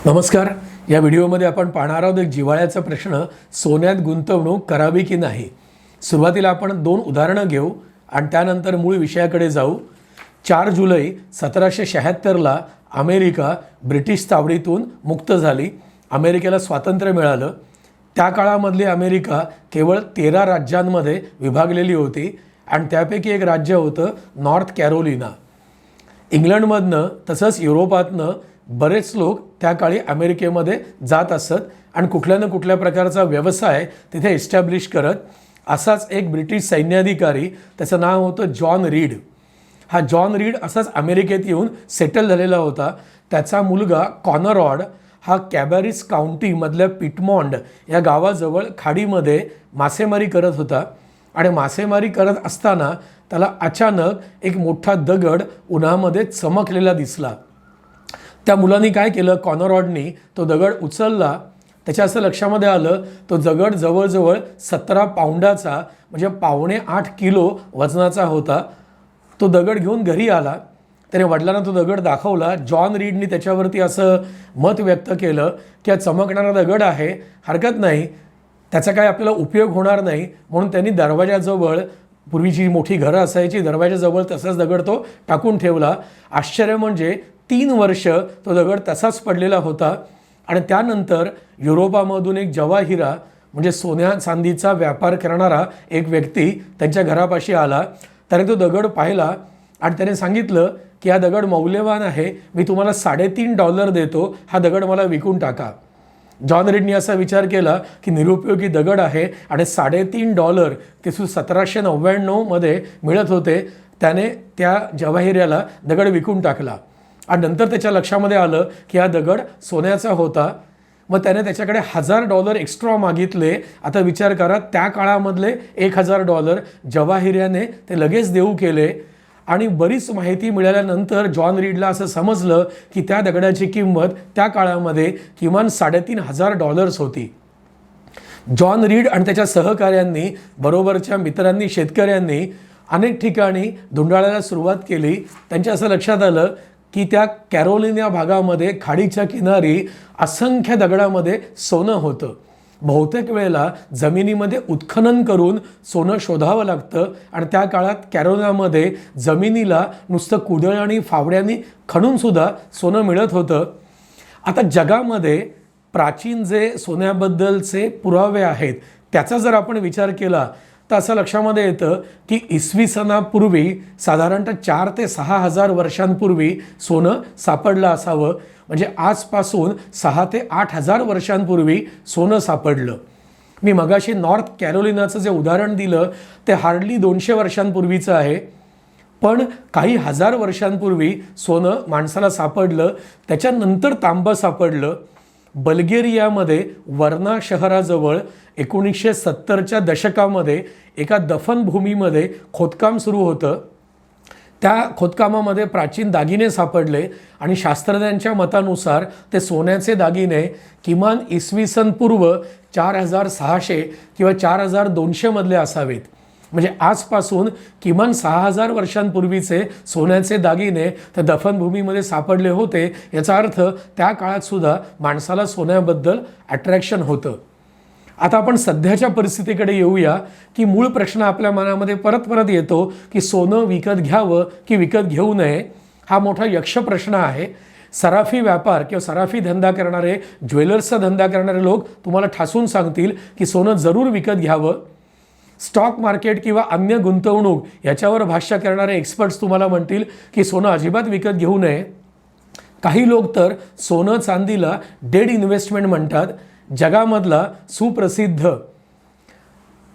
नमस्कार. या व्हिडिओमध्ये आपण पाहणार आहोत एक जिव्हाळ्याचा प्रश्न, सोन्यात गुंतवणूक करावी की नाही. सुरुवातीला आपण दोन उदाहरणं घेऊ आणि त्यानंतर मूळ विषयाकडे जाऊ. 4 जुलै 1776ला अमेरिका ब्रिटिश तावडीतून मुक्त झाली. अमेरिकेला स्वातंत्र्य मिळालं. त्या काळामधली अमेरिका केवळ 13 राज्यांमध्ये विभागलेली होती आणि त्यापैकी एक राज्य होतं नॉर्थ कॅरोलिना. इंग्लंडमधनं तसंच युरोपातनं बरेच लोक त्या काळी अमेरिकेमध्ये जात असत आणि कुठल्या ना कुठल्या प्रकारचा व्यवसाय तिथे इस्टॅब्लिश करत. असाच एक ब्रिटिश सैन्याधिकारी, त्याचं नाव होतं जॉन रीड. हा जॉन रीड असाच अमेरिकेत येऊन सेटल झालेला होता. त्याचा मुलगा कॉनरॉड हा कॅबॅरिस काउंटीमधल्या पिटमॉन्ड या गावाजवळ खाडीमध्ये मासेमारी करत होता आणि मासेमारी करत असताना त्याला अचानक एक मोठा दगड उन्हामध्ये चमकलेला दिसला. त्या मुलांनी काय केलं, कॉनरॉडनी तो दगड उचलला. त्याच्या असं लक्षामध्ये आलं तो दगड जवळजवळ 17 पाऊंडाचा म्हणजे 7.25 किलो वजनाचा होता. तो दगड घेऊन घरी आला. त्याने वडिलांना तो दगड दाखवला. जॉन रीडनी त्याच्यावरती असं मत व्यक्त केलं की हा चमकणारा दगड आहे, हरकत नाही, त्याचा काय आपल्याला उपयोग होणार नाही, म्हणून त्यांनी दरवाजाजवळ, पूर्वीची मोठी घरं असायची, दरवाजाजवळ तसाच दगड तो टाकून ठेवला. आश्चर्य म्हणजे 3 वर्ष तो दगड तसाच पडलेला होता आणि त्यानंतर युरोपामधून एक जवाहिरा म्हणजे सोन्या चांदीचा व्यापार करणारा एक व्यक्ती त्यांच्या घरापाशी आला. त्याने तो दगड पाहिला आणि त्याने सांगितलं की हा दगड मौल्यवान आहे, मी तुम्हाला $3.5 देतो, हा दगड मला विकून टाका. जॉन रीडनी असा विचार केला की निरुपयोगी दगड आहे आणि $3.5 ते 1799मध्ये मिळत होते. त्याने त्या जवाहिऱ्याला दगड विकून टाकला आणि नंतर त्याच्या लक्षामध्ये आलं की हा दगड सोन्याचा होता. मग त्याने त्याच्याकडे $1000 एक्स्ट्रा मागितले. आता विचार करा, त्या काळामधले $1000 जवाहिऱ्याने ते लगेच देऊ केले आणि बरीच माहिती मिळाल्यानंतर जॉन रीडला असं समजलं की त्या दगडाची किंमत त्या काळामध्ये किमान $3500 होती. जॉन रीड आणि त्याच्या सहकाऱ्यांनी, बरोबरच्या मित्रांनी, शेतकऱ्यांनी अनेक ठिकाणी धुंडाळायला सुरुवात केली. त्यांच्या असं लक्षात आलं की त्या कॅरोलिना भागामध्ये खाडीच्या किनारी असंख्य दगडामध्ये सोनं होतं. बहुतेक वेळेला जमिनीमध्ये उत्खनन करून सोनं शोधावं लागतं आणि त्या काळात कॅरोलिनामध्ये जमिनीला नुसतं कुदळ आणि फावड्यांनी खणूनसुद्धा सोनं मिळत होतं. आता जगामध्ये प्राचीन जे सोन्याबद्दलचे पुरावे आहेत त्याचा जर आपण विचार केला तर असं लक्षामध्ये येतं की इसवी सनापूर्वी साधारणतः 4 ते 6 हजार वर्षांपूर्वी सोनं सापडलं असावं. म्हणजे आजपासून 6 ते 8 हजार वर्षांपूर्वी सोनं सापडलं. मी मगाशी नॉर्थ कॅरोलिनाचं जे उदाहरण दिलं ते हार्डली 200 वर्षांपूर्वीचं आहे, पण काही हजार वर्षांपूर्वी सोनं माणसाला सापडलं. त्याच्यानंतर तांबं सापडलं. बल्गेरियामध्ये वर्ना शहराजवळ 1970च्या दशकामध्ये एका दफनभूमीमध्ये खोदकाम सुरू होतं. त्या खोदकामामध्ये प्राचीन दागिने सापडले आणि शास्त्रज्ञांच्या मतानुसार ते सोन्याचे दागिने किमान इसवी सन पूर्व 4600 किंवा 4200 मधले असावेत. म्हणजे आजपासून किमान 6000 वर्षांपूर्वीचे सोन्याचे दागिने त्या दफनभूमीमध्ये सापडले होते. याचा अर्थ त्या काळातसुद्धा माणसाला सोन्याबद्दल अट्रॅक्शन होतं. आता आपण सध्याच्या परिस्थितीकडे येऊया की मूळ प्रश्न आपल्या मनामध्ये परत परत येतो की सोनं विकत घ्यावं की विकत घेऊ नये. हा मोठा यक्ष प्रश्न आहे. सराफी व्यापार किंवा सराफी धंदा करणारे, ज्वेलर्सचा धंदा करणारे लोक तुम्हाला ठासून सांगतील की सोनं जरूर विकत घ्यावं. स्टॉक मार्केट किंवा अन्य गुंतवणूक याच्यावर भाष्य करणारे एक्सपर्ट्स तुम्हाला म्हणतील की सोनं अजिबात विकत घेऊ नये. काही लोक तर सोनं चांदीला डेड इन्व्हेस्टमेंट म्हणतात. जगामधला सुप्रसिद्ध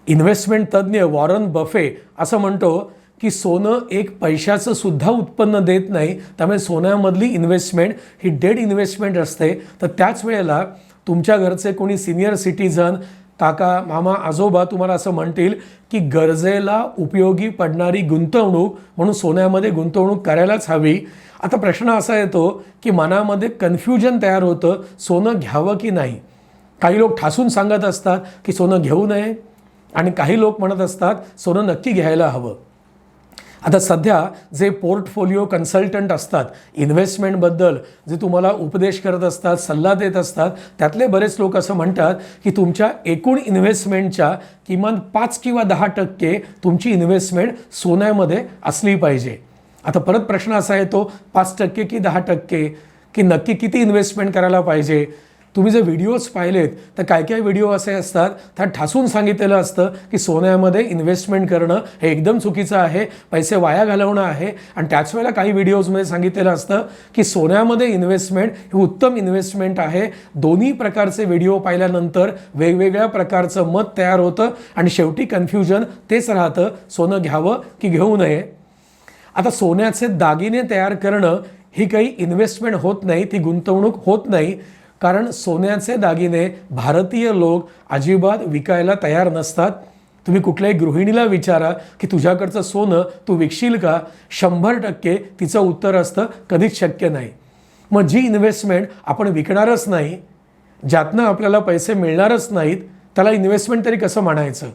इन्व्हेस्टमेंट तज्ज्ञ वॉरन बफे असं म्हणतो की सोनं एक पैशाचं सुद्धा उत्पन्न देत नाही, त्यामुळे सोन्यामधली इन्व्हेस्टमेंट ही डेड इन्व्हेस्टमेंट असते. तर त्याच वेळेला तुमच्या घरचे कोणी सिनियर सिटीझन, काका, मामा, आजोबा तुम्हाला असं म्हणतील की गरजेला उपयोगी पडणारी गुंतवणूक म्हणून सोन्यामध्ये गुंतवणूक करायलाच हवी. आता प्रश्न असा येतो की मनामध्ये कन्फ्युजन तयार होतं, सोनं घ्यावं की नाही. काही लोक ठासून सांगत असतात की सोनं घेऊ नये आणि काही लोक म्हणत असतात सोनं नक्की घ्यायला हवं. आता सध्या जे पोर्टफोलिओ कन्सल्टंट असतात, इन्व्हेस्टमेंटबद्दल जे तुम्हाला उपदेश करत असतात, सल्ला देत असतात, त्यातले बरेच लोक असं म्हणतात की तुमच्या एकूण इन्व्हेस्टमेंटच्या किमान 5 किंवा 10% तुमची इन्व्हेस्टमेंट सोन्यामध्ये असली पाहिजे. आता परत प्रश्न असा येतो, 5% की 10%, की नक्की किती इन्व्हेस्टमेंट करायला पाहिजे? तुम्ही जे व्हिडिओज पाहिलेत तर काय काय व्हिडिओ असे असतात त्यात ठासून सांगितलेलं असतं की सोन्यामध्ये इन्व्हेस्टमेंट करणं हे एकदम चुकीचं आहे, पैसे वाया घालवणं आहे. आणि त्याच वेळेला काही व्हिडिओजमध्ये सांगितलेलं असतं की सोन्यामध्ये इन्व्हेस्टमेंट ही उत्तम इन्व्हेस्टमेंट आहे. दोन्ही प्रकारचे व्हिडिओ पाहिल्यानंतर वेगवेगळ्या प्रकारचं मत तयार होतं आणि शेवटी कन्फ्युजन तेच राहतं, सोनं घ्यावं की घेऊ नये. आता सोन्याचे दागिने तयार करणं ही काही इन्व्हेस्टमेंट होत नाही, ती गुंतवणूक होत नाही. कारण सोन्याचे दागिने भारतीय लोक अजिबात विकायला तयार नसतात. तुम्ही कुठल्याही गृहिणीला विचारा की तुझ्याकडचं सोनं तू विकशील का, 100% तिचं उत्तर असतं कधीच शक्य नाही. मग जी इन्व्हेस्टमेंट आपण विकणारच नाही, ज्यातनं आपल्याला पैसे मिळणारच नाहीत, त्याला इन्व्हेस्टमेंट तरी कसं म्हणायचं?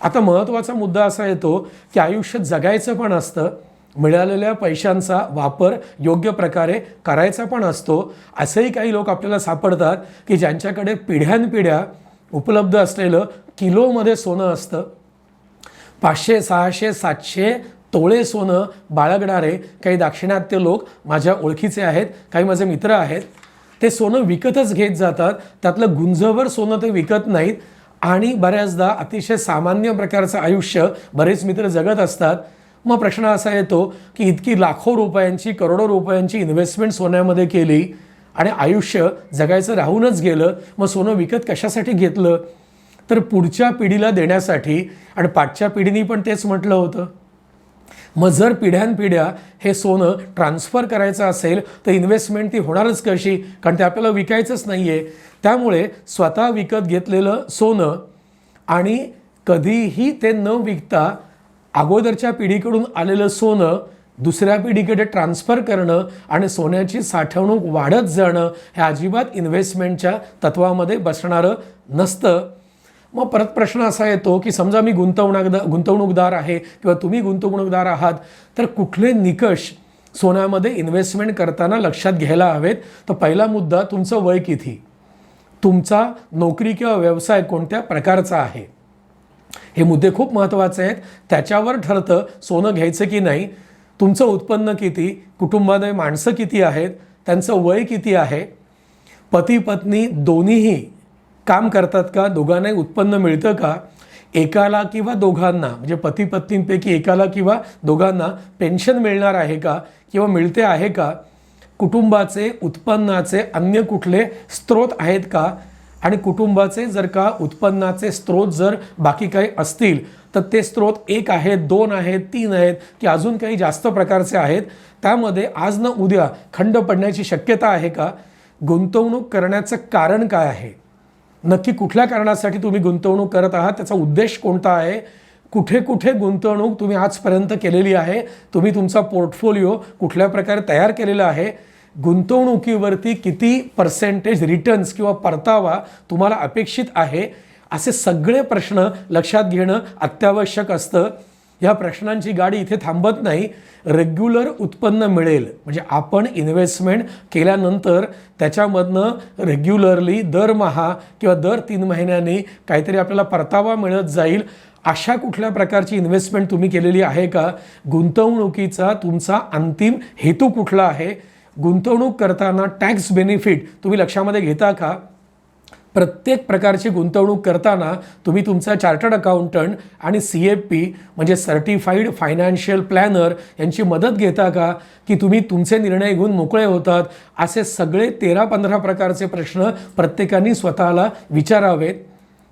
आता महत्त्वाचा मुद्दा असा येतो की आयुष्य जगायचं पण असतं, मिळालेल्या पैशांचा वापर योग्य प्रकारे करायचा पण असतो. असेही काही लोक आपल्याला सापडतात की ज्यांच्याकडे पिढ्यानपिढ्या उपलब्ध असलेलं किलोमध्ये सोनं असतं. 500, 600, 700 तोळे सोनं बाळगणारे काही दाक्षिणात्य लोक माझ्या ओळखीचे आहेत, काही माझे मित्र आहेत. ते सोनं विकतच घेत जातात, त्यातलं गुंजभर सोनं ते विकत नाहीत आणि बऱ्याचदा अतिशय सामान्य प्रकारचं आयुष्य बरेच मित्र जगत असतात. मग प्रश्न असा येतो की इतकी लाखो रुपयांची, करोडो रुपयांची इन्व्हेस्टमेंट सोन्यामध्ये केली आणि आयुष्य जगायचं राहूनच गेलं, मग सोनं विकत कशासाठी घेतलं? तर पुढच्या पिढीला देण्यासाठी. आणि पाठच्या पिढीनी पण तेच म्हटलं होतं. मग जर पिढ्यानपिढ्या हे सोनं ट्रान्सफर करायचं असेल तर इन्व्हेस्टमेंट ती होणारच कशी? कारण ते आपल्याला विकायचंच नाही आहे. त्यामुळे स्वतः विकत घेतलेलं सोनं आणि कधीही ते न विकता अगोदरच्या पिढीकडून आलेलं सोनं दुसऱ्या पिढीकडे ट्रान्सफर करणं आणि सोन्याची साठवणूक वाढत जाणं हे अजिबात इन्व्हेस्टमेंटच्या तत्वामध्ये बसणारं नसतं. मग परत प्रश्न असा येतो की समजा मी गुंतवणूकदार आहे किंवा तुम्ही गुंतवणूकदार आहात, तर कुठले निकष सोन्यामध्ये इन्व्हेस्टमेंट करताना लक्षात घ्यायला हवेत? तर पहिला मुद्दा, तुमचं वय किती, तुमचा नोकरी किंवा व्यवसाय कोणत्या प्रकारचा आहे, हे मुद्दे खूप महत्त्वाचे आहेत. त्याच्यावर ठरतं सोनं घ्यायचं की नाही. तुमचं उत्पन्न किती, कुटुंबामध्ये माणसं किती आहेत, त्यांचं वय किती आहे, पती पत्नी दोन्हीही काम करतात का, दोघांनाही उत्पन्न मिळतं का, एकाला किंवा दोघांना म्हणजे पती पत्नींपैकी एकाला किंवा दोघांना पेन्शन मिळणार आहे का किंवा मिळते आहे का, कुटुंबाचे उत्पन्नाचे अन्य कुठले स्रोत आहेत का, आणि कुटुंबाचे जर का उत्पन्नाचे स्रोत जर बाकी काही असतील तर ते स्रोत 1 आहेत, 2 आहेत, 3 आहेत की अजून काही जास्त प्रकारचे आहेत, त्यामध्ये आज न उद्या खंड पडण्याची शक्यता आहे का, गुंतवणूक करण्याचं कारण काय आहे, नक्की कुठल्या कारणासाठी तुम्ही गुंतवणूक करत आहात, त्याचा उद्देश कोणता आहे, कुठे कुठे गुंतवणूक तुम्ही आजपर्यंत केलेली आहे, तुम्ही तुमचा पोर्टफोलिओ कुठल्या प्रकारे तयार केलेला आहे, गुंतवणुकीवरती किती पर्सेंटेज रिटर्न्स किंवा परतावा तुम्हाला अपेक्षित आहे, असे सगळे प्रश्न लक्षात घेणं अत्यावश्यक असतं. या प्रश्नांची गाडी इथे थांबत नाही. रेग्युलर उत्पन्न मिळेल म्हणजे आपण इन्व्हेस्टमेंट केल्यानंतर त्याच्यामधनं रेग्युलरली दरमहा किंवा दर 3 महिन्यांनी काहीतरी आपल्याला परतावा मिळत जाईल, अशा कुठल्या प्रकारची इन्व्हेस्टमेंट तुम्ही केलेली आहे का, गुंतवणुकीचा तुमचा अंतिम हेतू कुठला आहे, गुंतवणूक करताना टॅक्स बेनिफिट तुम्ही लक्षामध्ये घेता का, प्रत्येक प्रकारची गुंतवणूक करताना तुम्ही तुमचा चार्टर्ड अकाउंटंट आणि CFP म्हणजे सर्टिफाईड फायनान्शियल प्लॅनर यांची मदत घेता का, की तुम्ही तुमचे निर्णय घेऊन मोकळे होतात, असे सगळे 13-15 प्रकारचे प्रश्न प्रत्येकाने स्वतःला विचारावेत.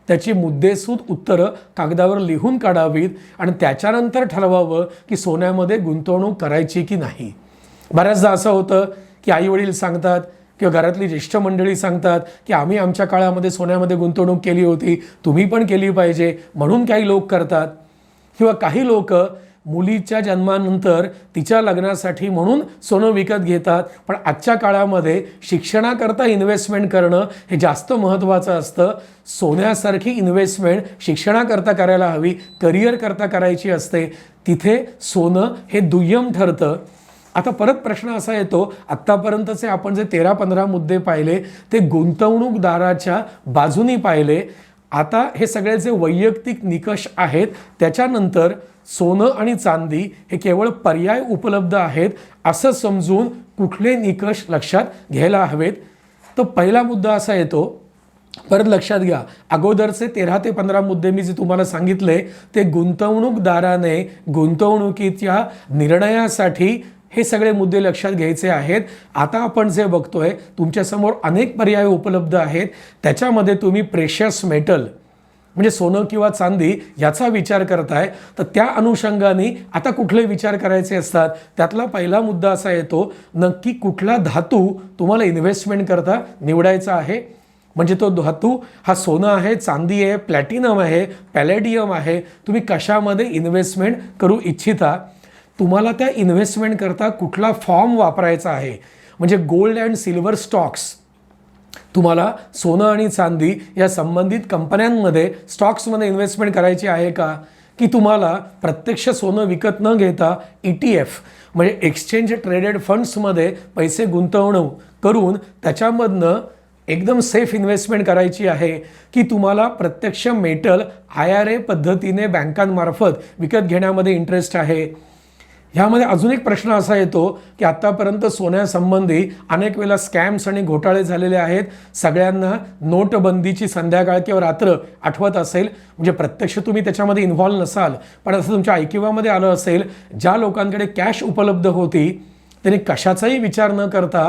त्याची मुद्देसूद उत्तरं कागदावर लिहून काढावीत आणि त्याच्यानंतर ठरवावं की सोन्यामध्ये गुंतवणूक करायची की नाही. बऱ्याचदा असं होतं की आईवडील सांगतात किंवा घरातली ज्येष्ठ मंडळी सांगतात की आम्ही आमच्या काळामध्ये सोन्यामध्ये गुंतवणूक केली होती, तुम्ही पण केली पाहिजे, म्हणून काही लोक करतात. किंवा काही लोक मुलीच्या जन्मानंतर तिच्या लग्नासाठी म्हणून सोनं विकत घेतात, पण आजच्या काळामध्ये शिक्षणाकरता इन्व्हेस्टमेंट करणं हे जास्त महत्त्वाचं असतं. सोन्यासारखी इन्व्हेस्टमेंट शिक्षणाकरता करायला हवी, करिअरकरता करायची असते, तिथे सोनं हे दुय्यम ठरतं. आता परत प्रश्न असा येतो, आत्तापर्यंतचे आपण जे 13-15 मुद्दे पाहिले ते गुंतवणूकदाराच्या बाजूनी पाहिले. आता हे सगळे जे वैयक्तिक निकष आहेत त्याच्यानंतर सोनं आणि चांदी हे केवळ पर्याय उपलब्ध आहेत असं समजून कुठले निकष लक्षात घ्यायला हवेत. तर पहिला मुद्दा असा येतो, परत लक्षात घ्या, अगोदरचे 13 ते 15 मुद्दे मी जे तुम्हाला सांगितले ते गुंतवणूकदाराने गुंतवणुकीच्या निर्णयासाठी हे सगळे मुद्दे लक्षात घ्यायचे आहेत. आता आपण जे बघतोय तुमच्यासमोर अनेक पर्याय उपलब्ध आहेत. त्याच्यामध्ये तुम्ही प्रेशियस मेटल म्हणजे सोनं किंवा चांदी याचा विचार करताय, तर त्या अनुषंगाने आता कुठले विचार करायचे असतात. त्यातला पहिला मुद्दा असा येतो, नक्की कुठला धातू तुम्हाला इन्व्हेस्टमेंट करता निवडायचा आहे. म्हणजे तो धातू हा सोनं आहे, चांदी आहे, प्लॅटिनम आहे, पॅलेडियम आहे, तुम्ही कशामध्ये इन्व्हेस्टमेंट करू इच्छिता. तुम्हाला त्या इन्व्हेस्टमेंट करता कुठला फॉर्म वापरायचा आहे. म्हणजे गोल्ड अँड सिल्वर स्टॉक्स, तुम्हाला सोनं आणि चांदी या संबंधित कंपन्यांमध्ये स्टॉक्समध्ये इन्व्हेस्टमेंट करायची आहे का, की तुम्हाला प्रत्यक्ष सोनं विकत न घेता ETF म्हणजे एक्सचेंज ट्रेडेड फंड्समध्ये पैसे गुंतवणूक करून त्याच्यामधनं एकदम सेफ इन्व्हेस्टमेंट करायची आहे, की तुम्हाला प्रत्यक्ष मेटल IRA पद्धतीने बँकांमार्फत विकत घेण्यामध्ये इंटरेस्ट आहे. ह्यामध्ये अजून एक प्रश्न असा येतो की आत्तापर्यंत सोन्यासंबंधी अनेक वेळेला स्कॅम्स आणि घोटाळे झालेले आहेत. सगळ्यांना नोटबंदीची संध्याकाळ किंवा रात्र आठवत असेल, म्हणजे प्रत्यक्ष तुम्ही त्याच्यामध्ये इन्व्हॉल्व नसाल, पण असं तुमच्या ऐकिवामध्ये आलं असेल, ज्या लोकांकडे कॅश उपलब्ध होती त्यांनी कशाचाही विचार न करता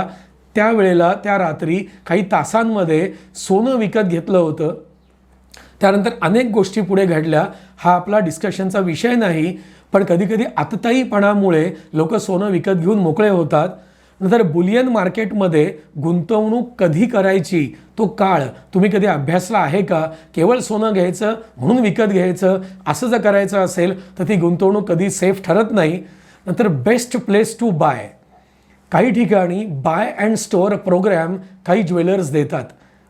त्यावेळेला त्या रात्री काही तासांमध्ये सोनं विकत घेतलं होतं. त्यानंतर अनेक गोष्टी पुढे घडल्या. हा आपला डिस्कशनचा विषय नाही, पण कधीकधी आतताईपणामुळे लोक सोनं विकत घेऊन मोकळे होतात. नंतर बुलियन मार्केटमध्ये गुंतवणूक कधी करायची तो काळ तुम्ही कधी अभ्यासला आहे का. केवळ सोनं घ्यायचं म्हणून विकत घ्यायचं असं जर करायचं असेल तर ती गुंतवणूक कधी सेफ ठरत नाही. नंतर बेस्ट प्लेस टू बाय, काही ठिकाणी बाय अँड स्टोअर प्रोग्रॅम काही ज्वेलर्स देतात.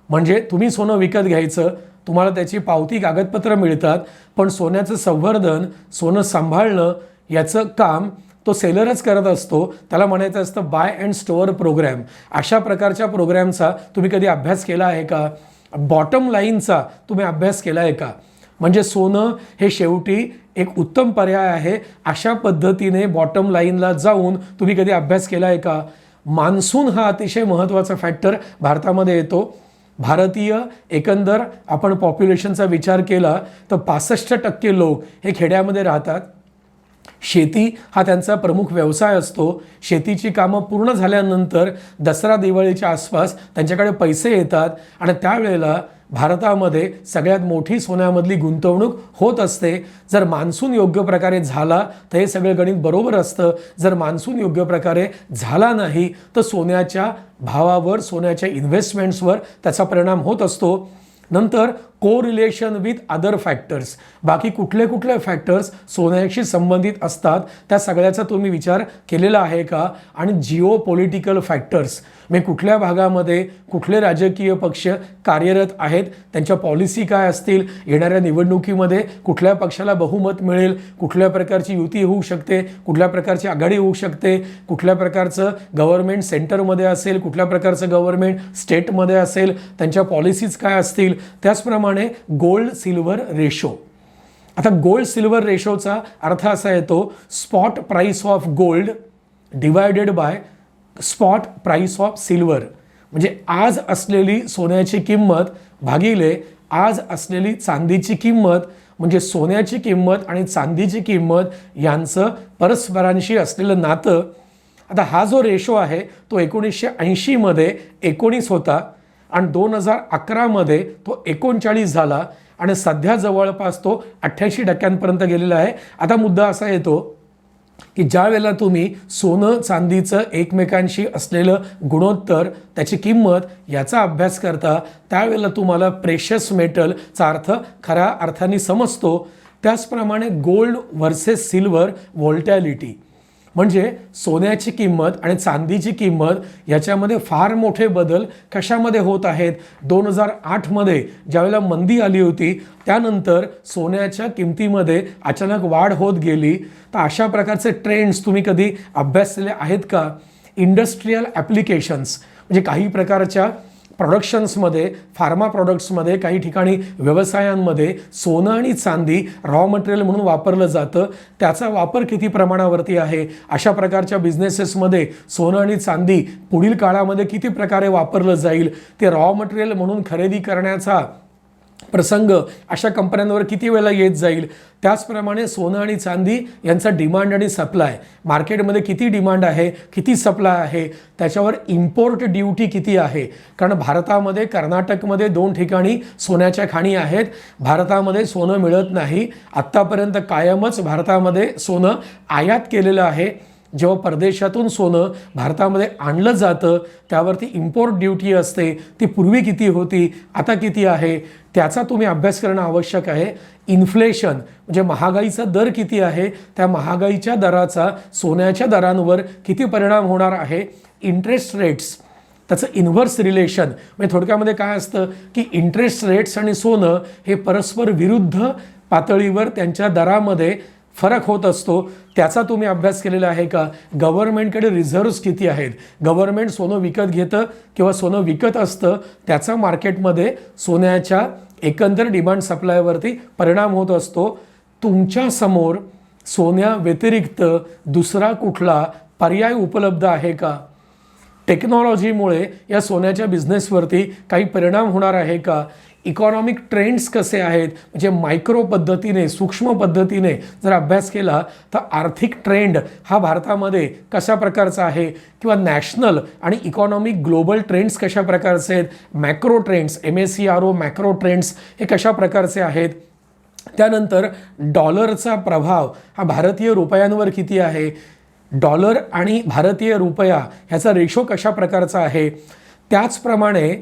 म्हणजे तुम्ही सोनं विकत घ्यायचं, तुम्हाला त्याची पावती कागदपत्र मिळतात, पण सोन्याचं संवर्धन, सोनं सांभाळणं याचं काम तो सेलरच करत असतो. त्याला म्हणायचं असतं बाय अँड स्टोअर प्रोग्रॅम. अशा प्रकारच्या प्रोग्रॅमचा तुम्ही कधी अभ्यास केला आहे का. बॉटम लाईनचा तुम्ही अभ्यास केला आहे का. म्हणजे सोनं हे शेवटी एक उत्तम पर्याय आहे, अशा पद्धतीने बॉटम लाईनला जाऊन तुम्ही कधी अभ्यास केला आहे का. मान्सून हा अतिशय महत्त्वाचा फॅक्टर भारतामध्ये येतो. भारतीय एकंदर आपण पॉप्युलेशनचा विचार केला तर 65% लोक हे खेड्यामध्ये राहतात. शेती हा त्यांचा प्रमुख व्यवसाय असतो. शेतीची कामं पूर्ण झाल्यानंतर दसरा दिवाळीच्या आसपास त्यांच्याकडे पैसे येतात आणि त्यावेळेला भारतामध्ये सगळ्यात मोठी सोन्यामधली गुंतवणूक होत असते. जर मान्सून योग्य प्रकारे झाला तर हे सगळं गणित बरोबर असतं. जर मान्सून योग्य प्रकारे झाला नाही तर सोन्याच्या भावावर, सोन्याच्या इन्व्हेस्टमेंट्सवर त्याचा परिणाम होत असतो. नंतर कोरिलेशन विथ अदर फॅक्टर्स, बाकी कुठले कुठले फॅक्टर्स सोन्याशी संबंधित असतात त्या सगळ्याचा तुम्ही विचार केलेला आहे का. आणि जिओ पॉलिटिकल फॅक्टर्स, म्हणजे कुठल्या भागामध्ये कुठले राजकीय पक्ष कार्यरत आहेत, त्यांच्या पॉलिसी काय असतील, येणाऱ्या निवडणुकीमध्ये कुठल्या पक्षाला बहुमत मिळेल, कुठल्या प्रकारची युती होऊ शकते, कुठल्या प्रकारची आघाडी होऊ शकते, कुठल्या प्रकारचं गव्हर्नमेंट सेंटरमध्ये असेल, कुठल्या प्रकारचं गव्हर्नमेंट स्टेटमध्ये असेल, त्यांच्या पॉलिसीज काय असतील. त्याचप्रमाणे गोल्ड सिल्वर रेशो. आता गोल्ड सिल्वर रेशोचा अर्थ असा येतो spot price of gold divided by spot price of silver. म्हणजे आज असलेली सोन्याची किंमत भागिले आज असलेली चांदीची किंमत, म्हणजे सोन्याची किंमत आणि चांदीची किंमत यांचं परस्परांशी असलेलं नातं. आता हा जो रेशो आहे तो 1980 मध्ये 19 होता आणि 2011 तो 39 झाला आणि सध्या जवळपास तो 88% गेलेला आहे. आता मुद्दा असा येतो की ज्या वेळेला तुम्ही सोनं चांदीचं एकमेकांशी असलेलं गुणोत्तर, त्याची किंमत याचा अभ्यास करता त्यावेळेला तुम्हाला प्रेशियस मेटलचा अर्थ खऱ्या अर्थाने समजतो. त्याचप्रमाणे गोल्ड व्हर्सेस सिल्वर व्होल्टॅलिटी, म्हणजे सोन्याची किंमत आणि चांदीची किंमत याच्यामध्ये फार मोठे बदल कशामध्ये होत आहेत. 2008मध्ये ज्यावेळेला मंदी आली होती त्यानंतर सोन्याच्या किमतीमध्ये अचानक वाढ होत गेली. तर अशा प्रकारचे ट्रेंड्स तुम्ही कधी अभ्यासलेले आहेत का? इंडस्ट्रियल ॲप्लिकेशन्स म्हणजे काही प्रकारच्या प्रोडक्शन्समध्ये, फार्मा प्रोडक्ट्समध्ये, काही ठिकाणी व्यवसायांमध्ये सोनं आणि चांदी रॉ मटेरियल म्हणून वापरलं जातं. त्याचा वापर किती प्रमाणावरती आहे? अशा प्रकारच्या बिझनेसेसमध्ये सोनं आणि चांदी पुढील काळामध्ये किती प्रकारे वापरलं जाईल? ते रॉ मटेरियल म्हणून खरेदी करण्याचा प्रसंग अशा कंपन्यांवर किती वेळेला येत जाईल? त्याचप्रमाणे सोनं आणि चांदी यांचा डिमांड आणि सप्लाय, मार्केटमध्ये किती डिमांड आहे, किती सप्लाय आहे, त्याच्यावर इम्पोर्ट ड्युटी किती आहे. कारण भारतामध्ये कर्नाटकमध्ये 2 ठिकाणी सोन्याच्या खाणी आहेत. भारतामध्ये सोनं मिळत नाही. आत्तापर्यंत कायमच भारतामध्ये सोनं आयात केलेलं आहे. जेव्हा परदेशातून सोनं भारतामध्ये आणलं जातं त्यावरती इम्पोर्ट ड्युटी असते. ती पूर्वी किती होती, आता किती आहे, त्याचा तुम्ही अभ्यास करणं आवश्यक आहे. इन्फ्लेशन म्हणजे महागाईचा दर किती आहे, त्या महागाईच्या दराचा सोन्याच्या दरांवर किती परिणाम होणार आहे. इंटरेस्ट रेट्स, त्याचं इन्व्हर्स रिलेशन, म्हणजे थोडक्यामध्ये काय असतं की इंटरेस्ट रेट्स आणि सोनं हे परस्पर विरुद्ध पातळीवर त्यांच्या दरामध्ये फरक होत असतो. त्याचा तुम्ही अभ्यास केलेला आहे का? गव्हर्नमेंटकडे रिझर्व्स किती आहेत, गव्हर्नमेंट सोनं विकत घेतं किंवा सोनं विकत असतं, त्याचा मार्केटमध्ये सोन्याच्या एकंदर डिमांड सप्लायवरती परिणाम होत असतो. तुमच्या समोर सोन्या व्यतिरिक्त दुसरा कुठला पर्याय उपलब्ध आहे का? टेक्नॉलॉजीमुळे या सोन्याच्या बिझनेसवरती काही परिणाम होणार आहे का? इकॉनॉमिक ट्रेंड्स कसे आहेत, म्हणजे मायक्रो पद्धतीने, सूक्ष्म पद्धतीने जर अभ्यास केला तर आर्थिक ट्रेंड हा भारतामध्ये कशा प्रकारचा आहे, किंवा नॅशनल आणि इकॉनॉमिक ग्लोबल ट्रेंड्स कशा प्रकारचे आहेत, macro trends, MACRO macro trends हे कशा प्रकारचे आहेत. त्यानंतर डॉलरचा प्रभाव हा भारतीय रुपयांवर किती आहे, डॉलर आणि भारतीय रुपया ह्याचा रेशो कशा प्रकारचा आहे. त्याचप्रमाणे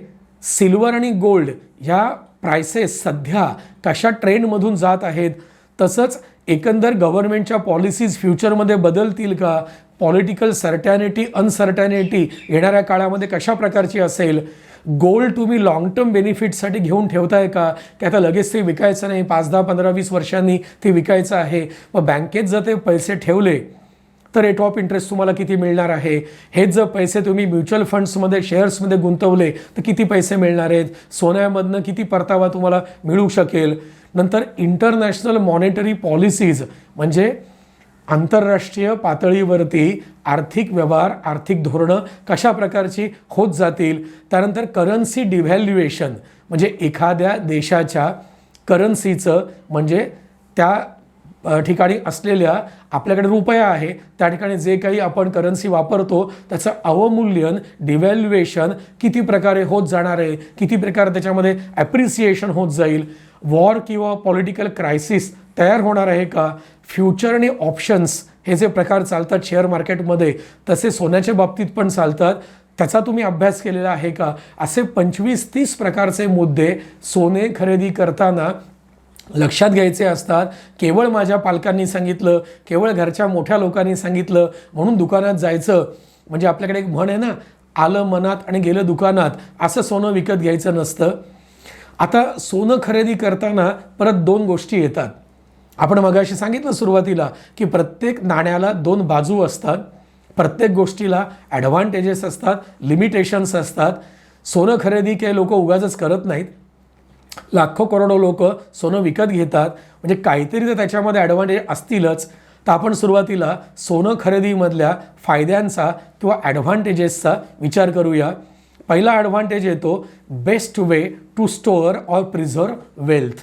सिल्वर आणि गोल्ड ह्या प्राइसेस सध्या कशा ट्रेंडमधून जात आहेत. तसंच एकंदर गव्हर्नमेंटच्या पॉलिसीज फ्युचरमध्ये बदलतील का, पॉलिटिकल सर्टॅनिटी अनसर्टॅनिटी येणाऱ्या काळामध्ये कशा प्रकारची असेल. गोल्ड तुम्ही लॉंग टर्म बेनिफिटसाठी घेऊन ठेवताय का, की आता लगेच ते विकायचं नाही, 5, 10, 15, 20 वर्षांनी ते विकायचं आहे. मग बँकेत जर ते पैसे ठेवले तर रेट ऑफ इंटरेस्ट तुम्हाला किती मिळणार आहे. हेच जर पैसे तुम्ही म्युच्युअल फंड्समध्ये, शेअर्समध्ये गुंतवले तर किती पैसे मिळणार आहेत. सोन्यामधनं किती परतावा तुम्हाला मिळू शकेल. नंतर इंटरनॅशनल मॉनिटरी पॉलिसीज म्हणजे आंतरराष्ट्रीय पातळीवरती आर्थिक व्यवहार, आर्थिक धोरणं कशा प्रकारची होत जातील. त्यानंतर करन्सी डिव्हॅल्युएशन म्हणजे एखाद्या देशाच्या करन्सीचं, म्हणजे त्या ठिकाणी असलेल्या आपल्याकडे रुपया आहे त्या ठिकाणी जे काही आपण करन्सी वापरतो त्याचं अवमूल्यन, डिव्हॅल्युएशन किती प्रकारे होत जाणार आहे, किती प्रकारे त्याच्यामध्ये ॲप्रिसिएशन होत जाईल. वॉर किंवा पॉलिटिकल क्रायसिस तयार होणार आहे का. फ्युचर आणि ऑप्शन्स हे जे प्रकार चालतात शेअर मार्केटमध्ये तसे सोन्याच्या बाबतीत पण चालतात, त्याचा तुम्ही अभ्यास केलेला आहे का. असे 25-30 प्रकारचे मुद्दे सोने खरेदी करताना लक्षात घ्यायचे असतात. केवळ माझ्या पालकांनी सांगितलं, केवळ घरच्या मोठ्या लोकांनी सांगितलं म्हणून दुकानात जायचं, म्हणजे आपल्याकडे एक म्हण आहे ना, आलं मनात आणि गेलं दुकानात, असं सोनं विकत घ्यायचं नसतं. आता सोनं खरेदी करताना परत 2 गोष्टी येतात. आपण मगाशी सांगितलं सुरुवातीला की प्रत्येक नाण्याला 2 बाजू असतात, प्रत्येक गोष्टीला ॲडव्हान्टेजेस असतात, लिमिटेशन्स असतात. सोनं खरेदी काही लोक उगाचच करत नाहीत. लाखो करोडो लोक सोनं विकत घेतात, म्हणजे काहीतरी तर त्याच्यामध्ये ॲडव्हान्टेज असतीलच. तर आपण सुरुवातीला सोनं खरेदीमधल्या फायद्यांचा किंवा ॲडव्हान्टेजेसचा विचार करूया. पहिला ॲडव्हान्टेज येतो best way to store or preserve wealth,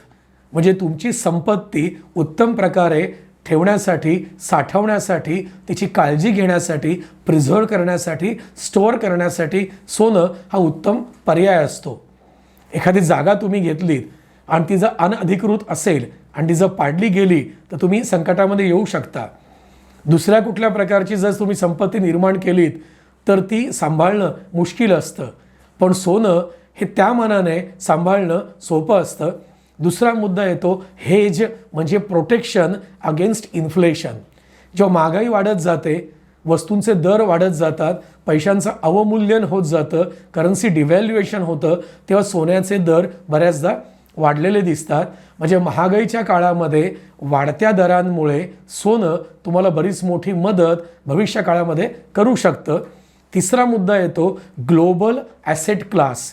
म्हणजे तुमची संपत्ती उत्तम प्रकारे ठेवण्यासाठी, साठवण्यासाठी, तिची काळजी घेण्यासाठी, प्रिझर्व करण्यासाठी, स्टोअर करण्यासाठी सोनं हा उत्तम पर्याय असतो. एखादी जागा तुम्ही घेतलीत आणि ती जर अनधिकृत असेल आणि ती जर पाडली गेली तर तुम्ही संकटामध्ये येऊ शकता. दुसऱ्या कुठल्या प्रकारची जर तुम्ही संपत्ती निर्माण केलीत तर ती सांभाळणं मुश्किल असतं, पण सोनं हे त्या मानाने सांभाळणं सोपं असतं. दुसरा मुद्दा येतो हेज, म्हणजे प्रोटेक्शन अगेन्स्ट इन्फ्लेशन. जेव्हा महागाई वाढत जाते, वस्तूंचे दर वाढत जातात, पैशांचं अवमूल्यन होत जातं, करन्सी डिव्हॅल्युएशन होतं, तेव्हा सोन्याचे दर बऱ्याचदा वाढलेले दिसतात. म्हणजे महागाईच्या काळामध्ये वाढत्या दरांमुळे सोनं तुम्हाला बरीच मोठी मदत भविष्य काळामध्ये करू शकतं. तिसरा मुद्दा येतो global asset class.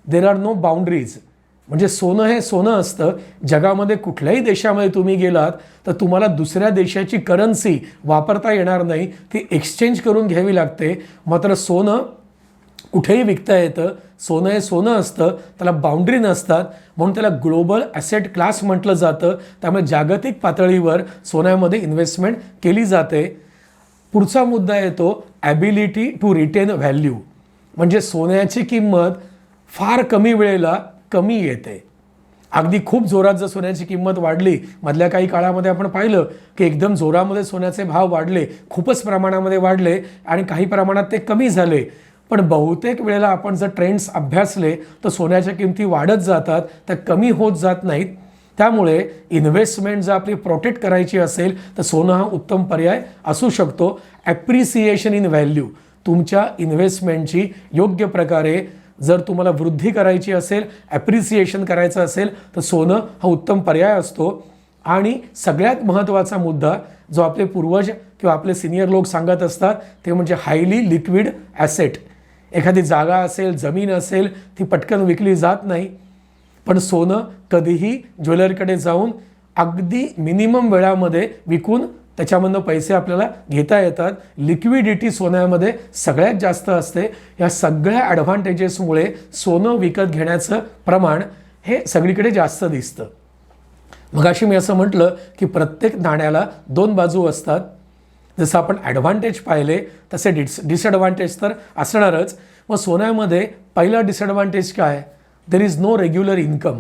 There are no boundaries. म्हणजे सोनं हे सोनं असतं. जगामध्ये कुठल्याही देशामध्ये तुम्ही गेलात तर तुम्हाला दुसऱ्या देशाची करन्सी वापरता येणार नाही, ती एक्सचेंज करून घ्यावी लागते. मात्र सोनं कुठेही विकता येतं. सोनं हे सोनं असतं, त्याला बाउंड्री नसतात, म्हणून त्याला ग्लोबल ॲसेट क्लास म्हटलं जातं. त्यामुळे जागतिक पातळीवर सोन्यामध्ये इन्व्हेस्टमेंट केली जाते. पुढचा मुद्दा येतो ॲबिलिटी टू रिटेन व्हॅल्यू. म्हणजे सोन्याची किंमत फार कमी वेळेला कमी येते. अगदी खूप जोरात जर सोन्याची किंमत वाढली, मधल्या काही काळामध्ये आपण पाहिलं की एकदम जोरामध्ये सोन्याचे भाव वाढले, खूपच प्रमाणामध्ये वाढले आणि काही प्रमाणात ते कमी झाले. पण बहुतेक वेळेला आपण जर ट्रेंड्स अभ्यासले तर सोन्याच्या किमती वाढत जातात, त्या कमी होत जात नाहीत. त्यामुळे इन्व्हेस्टमेंट जर आपली प्रोटेक्ट करायची असेल तर सोनं हा उत्तम पर्याय असू शकतो. Appreciation in value. तुमच्या इन्व्हेस्टमेंटची योग्य प्रकारे जर तुम्हाला वृद्धी करायची असेल, ॲप्रिसिएशन करायचं असेल तर सोनं हा उत्तम पर्याय असतो. आणि सगळ्यात महत्त्वाचा मुद्दा जो आपले पूर्वज किंवा आपले सिनियर लोक सांगत असतात ते म्हणजे हायली लिक्विड ॲसेट. एखादी जागा असेल, जमीन असेल, ती पटकन विकली जात नाही. पण सोनं कधीही ज्वेलरकडे जाऊन अगदी मिनिमम वेळामध्ये विकून त्याच्यामधनं पैसे आपल्याला घेता येतात. लिक्विडिटी सोन्यामध्ये सगळ्यात जास्त असते. या सगळ्या ॲडव्हान्टेजेसमुळे सोनं विकत घेण्याचं प्रमाण हे सगळीकडे जास्त दिसतं. मगाशी मी असं म्हटलं की प्रत्येक नाण्याला दोन बाजू असतात. जसं आपण ॲडव्हान्टेज पाहिले तसे डिसॲडव्हान्टेज तर असणारच. मग सोन्यामध्ये पहिला डिसॲडव्हान्टेज काय? There is no regular income.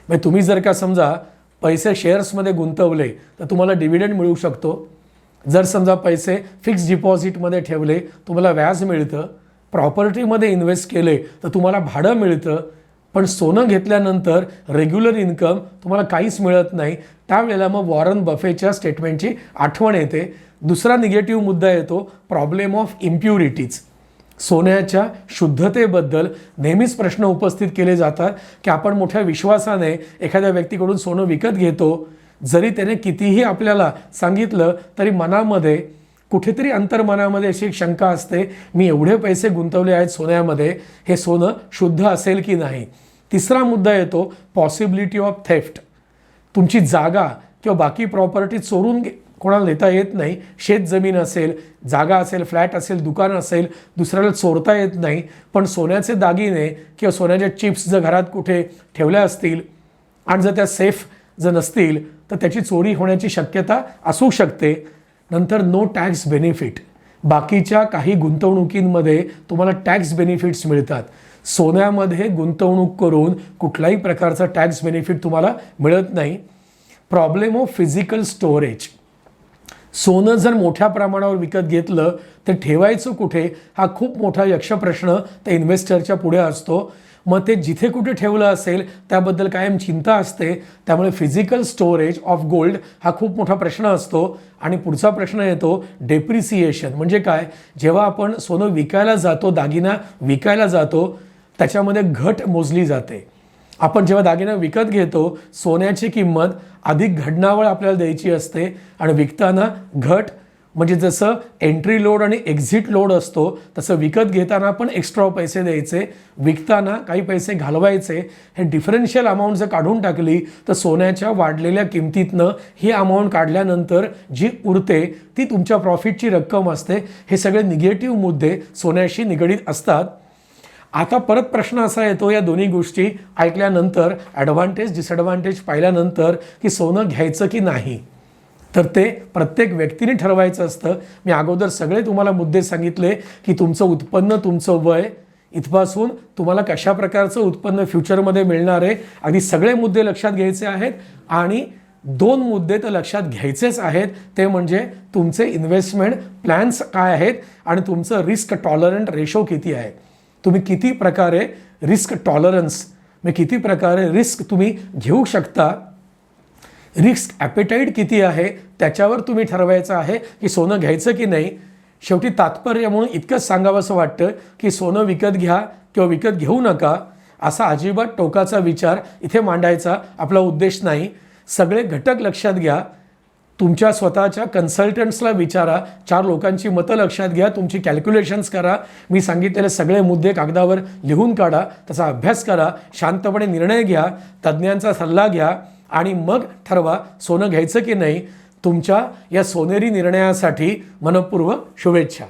म्हणजे तुम्ही जर का समजा पैसे शेअर्समध्ये गुंतवले तर तुम्हाला डिव्हिडंड मिळू शकतो. जर समजा पैसे फिक्स डिपॉझिटमध्ये ठेवले तुम्हाला व्याज मिळतं. प्रॉपर्टीमध्ये इन्व्हेस्ट केले तर तुम्हाला भाडं मिळतं. पण सोनं घेतल्यानंतर रेग्युलर इन्कम तुम्हाला काहीच मिळत नाही. त्यावेळेला मग वॉरन बफेच्या स्टेटमेंटची आठवण येते. दुसरा निगेटिव्ह मुद्दा येतो प्रॉब्लेम ऑफ इम्प्युरिटीज. सोन्याच्या शुद्धतेबद्दल नेहमीच प्रश्न उपस्थित केले जातात की आपण मोठ्या विश्वासाने एखाद्या व्यक्तीकडून सोनं विकत घेतो. जरी त्याने कितीही आपल्याला सांगितलं तरी मनामध्ये कुठेतरी अंतर्मनामध्ये अशी एक शंका असते, मी एवढे पैसे गुंतवले आहेत सोन्यामध्ये, हे सोनं शुद्ध असेल की नाही. तिसरा मुद्दा येतो पॉसिबिलिटी ऑफ थेफ्ट. तुमची जागा किंवा बाकी प्रॉपर्टी चोरून कोणाला नेता येत नाही. शेत जमीन असेल, जागा असेल, फ्लॅट असेल, दुकान असेल, दुसऱ्याला चोरता येत नाही. पण सोन्याचे दागिने किंवा सोन्याच्या चिप्स जर घरात कुठे ठेवल्या असतील आणि जर त्या सेफ जर नसतील तर त्याची चोरी होण्याची शक्यता असू शकते. नंतर नो टॅक्स बेनिफिट. बाकीच्या काही गुंतवणुकींमध्ये तुम्हाला टॅक्स बेनिफिट्स मिळतात. सोन्यामध्ये गुंतवणूक करून कुठल्याही प्रकारचा टॅक्स बेनिफिट तुम्हाला मिळत नाही. Problem of physical storage. सोनं जर मोठ्या प्रमाणावर विकत घेतलं तर ठेवायचं कुठे हा खूप मोठा यक्षप्रश्न त्या इन्व्हेस्टरच्या पुढे असतो. मग ते जिथे कुठे ठेवलं असेल त्याबद्दल कायम चिंता असते. त्यामुळे फिजिकल स्टोरेज ऑफ गोल्ड हा खूप मोठा प्रश्न असतो. आणि पुढचा प्रश्न येतो डेप्रिसिएशन. म्हणजे काय? जेव्हा आपण सोनं विकायला जातो, दागिना विकायला जातो, त्याच्यामध्ये घट मोजली जाते. आपण जेव्हा दागिना विकत घेतो सोन्याची किंमत अधिक घडणावळ आपल्याला द्यायची असते आणि विकताना घट. म्हणजे जसं एंट्री लोड आणि एक्झिट लोड असतो तसं विकत घेताना पण एक्स्ट्रा पैसे द्यायचे, विकताना काही पैसे घालवायचे. हे डिफरन्शियल अमाऊंट जर काढून टाकली तर सोन्याच्या वाढलेल्या किमतीतनं ही अमाऊंट काढल्यानंतर जी उरते ती तुमच्या प्रॉफिटची रक्कम असते. हे सगळे निगेटिव्ह मुद्दे सोन्याशी निगडीत असतात. आता परत प्रश्न असा येतो या दोन्ही गोष्टी ऐकल्यानंतर, ॲडव्हान्टेज डिसॲडव्हान्टेज पाहिल्यानंतर की सोनं घ्यायचं की नाही, तर ते प्रत्येक व्यक्तीने ठरवायचं असतं. मी अगोदर सगळे तुम्हाला मुद्दे सांगितले की तुमचं उत्पन्न, तुमचं वय, इथपासून तुम्हाला कशा प्रकारचं उत्पन्न फ्युचरमध्ये मिळणार आहे, अगदी सगळे मुद्दे लक्षात घ्यायचे आहेत. आणि दोन मुद्दे तर लक्षात घ्यायचेच आहेत, ते म्हणजे तुमचे इन्व्हेस्टमेंट प्लॅन्स काय आहेत आणि तुमचं रिस्क टॉलरंट रेशो किती आहे. तुम्ही किती प्रकारे रिस्क टॉलरन्स मग किती प्रकारे रिस्क तुम्ही घेऊ शकता, रिस्क ॲपेटाईट किती आहे त्याच्यावर तुम्ही ठरवायचं आहे की सोनं घ्यायचं की नाही. शेवटी तात्पर्य म्हणून इतकंच सांगावंसं वाटतं की सोनं विकत घ्या किंवा विकत घेऊ नका असा अजिबात टोकाचा विचार इथे मांडायचा आपला उद्देश नाही. सगळे घटक लक्षात घ्या. तुमच्या स्वतःच्या कन्सल्टंट्सला विचारा, 4 लोकांची मतं लक्षात घ्या, तुमची कॅल्क्युलेशन्स करा, मी सांगितलेले सगळे मुद्दे कागदावर लिहून काढा, त्याचा अभ्यास करा, शांतपणे निर्णय घ्या, तज्ज्ञांचा सल्ला घ्या आणि मग ठरवा सोनं घ्यायचं की नाही. तुमच्या या सोनेरी निर्णयासाठी मनःपूर्वक शुभेच्छा.